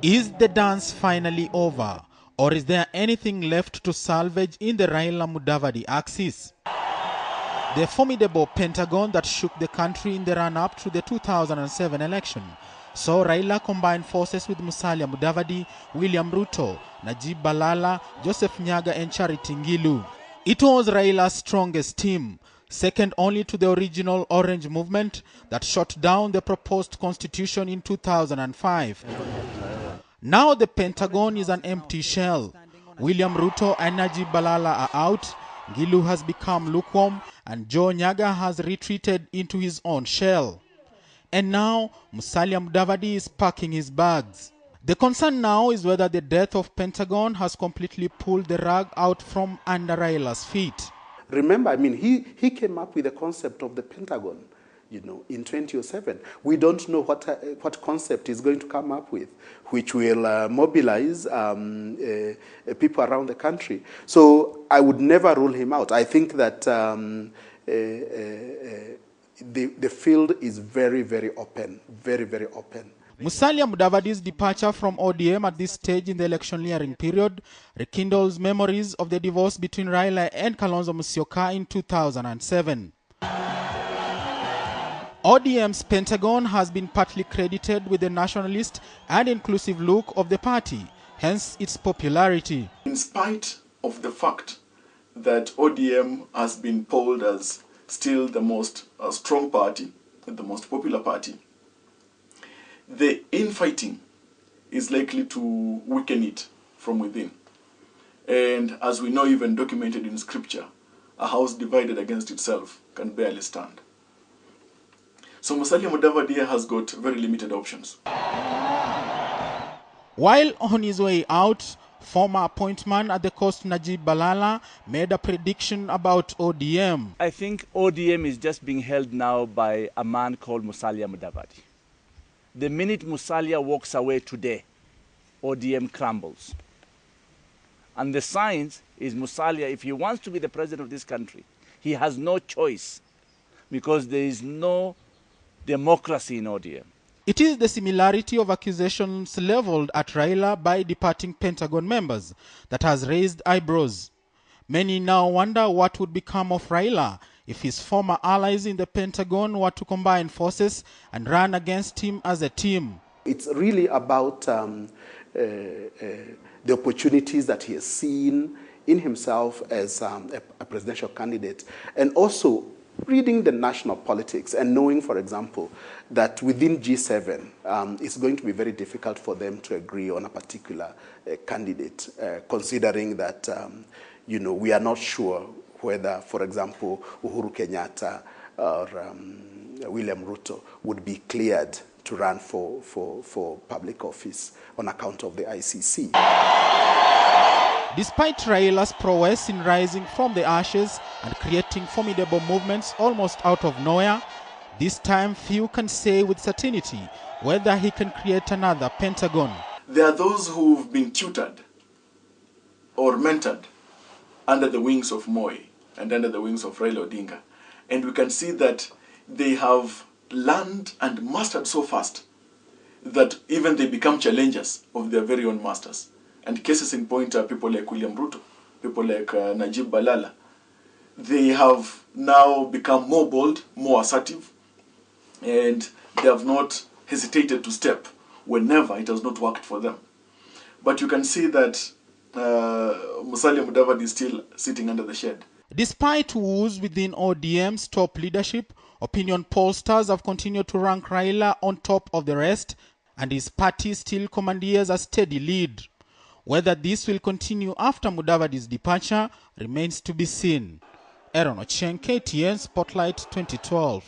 Is the dance finally over, or is there anything left to salvage in the Raila-Mudavadi axis? The formidable Pentagon that shook the country in the run-up to the 2007 election saw Raila combine forces with Musalia Mudavadi, William Ruto, Najib Balala, Joseph Nyaga and Charity Ngilu. It was Raila's strongest team, second only to the original Orange Movement that shot down the proposed constitution in 2005. Now the Pentagon is an empty shell. William Ruto and Najib Balala are out, Ngilu has become lukewarm, and Joe Nyaga has retreated into his own shell. And now, Musalia Mudavadi is packing his bags. The concern now is whether the death of Pentagon has completely pulled the rug out from under Raila's feet. Remember, I mean, he came up with the concept of the Pentagon, in 2007. We don't know what concept he's going to come up with, which will mobilize people around the country. So I would never rule him out. I think that the field is very, very open, very, very open. Musalia Mudavadi's departure from ODM at this stage in the electioneering period rekindles memories of the divorce between Raila and Kalonzo Musyoka in 2007. ODM's Pentagon has been partly credited with the nationalist and inclusive look of the party, hence its popularity. In spite of the fact that ODM has been polled as still the most strong party, the most popular party, the infighting is likely to weaken it from within. And as we know, even documented in scripture, a house divided against itself can barely stand. So Musalia Mudavadi has got very limited options. While on his way out, former appointment at the coast Najib Balala made a prediction about ODM. I think ODM is just being held now by a man called Musalia Mudavadi. The minute Musalia walks away today, ODM crumbles. And the signs is Musalia, if he wants to be the president of this country, he has no choice because there is no democracy in ODM. It is the similarity of accusations leveled at Raila by departing Pentagon members that has raised eyebrows. Many now wonder what would become of Raila if his former allies in the Pentagon were to combine forces and run against him as a team. It's really about the opportunities that he has seen in himself as a presidential candidate, and also reading the national politics and knowing, for example, that within G7, it's going to be very difficult for them to agree on a particular candidate, considering that, we are not sure whether, for example, Uhuru Kenyatta or William Ruto would be cleared to run for public office on account of the ICC. Despite Raila's prowess in rising from the ashes and creating formidable movements almost out of nowhere, this time few can say with certainty whether he can create another Pentagon. There are those who've been tutored or mentored under the wings of Moi and under the wings of Raila Odinga. And we can see that they have learned and mastered so fast that even they become challengers of their very own masters. And cases in point are people like William Ruto, people like Najib Balala. They have now become more bold, more assertive, and they have not hesitated to step whenever it has not worked for them. But you can see that Musalia Mudavadi is still sitting under the shed. Despite woes within ODM's top leadership, opinion pollsters have continued to rank Raila on top of the rest, and his party still commandeers a steady lead. Whether this will continue after Mudavadi's departure remains to be seen. Aaron Ochieng, KTN Spotlight 2012.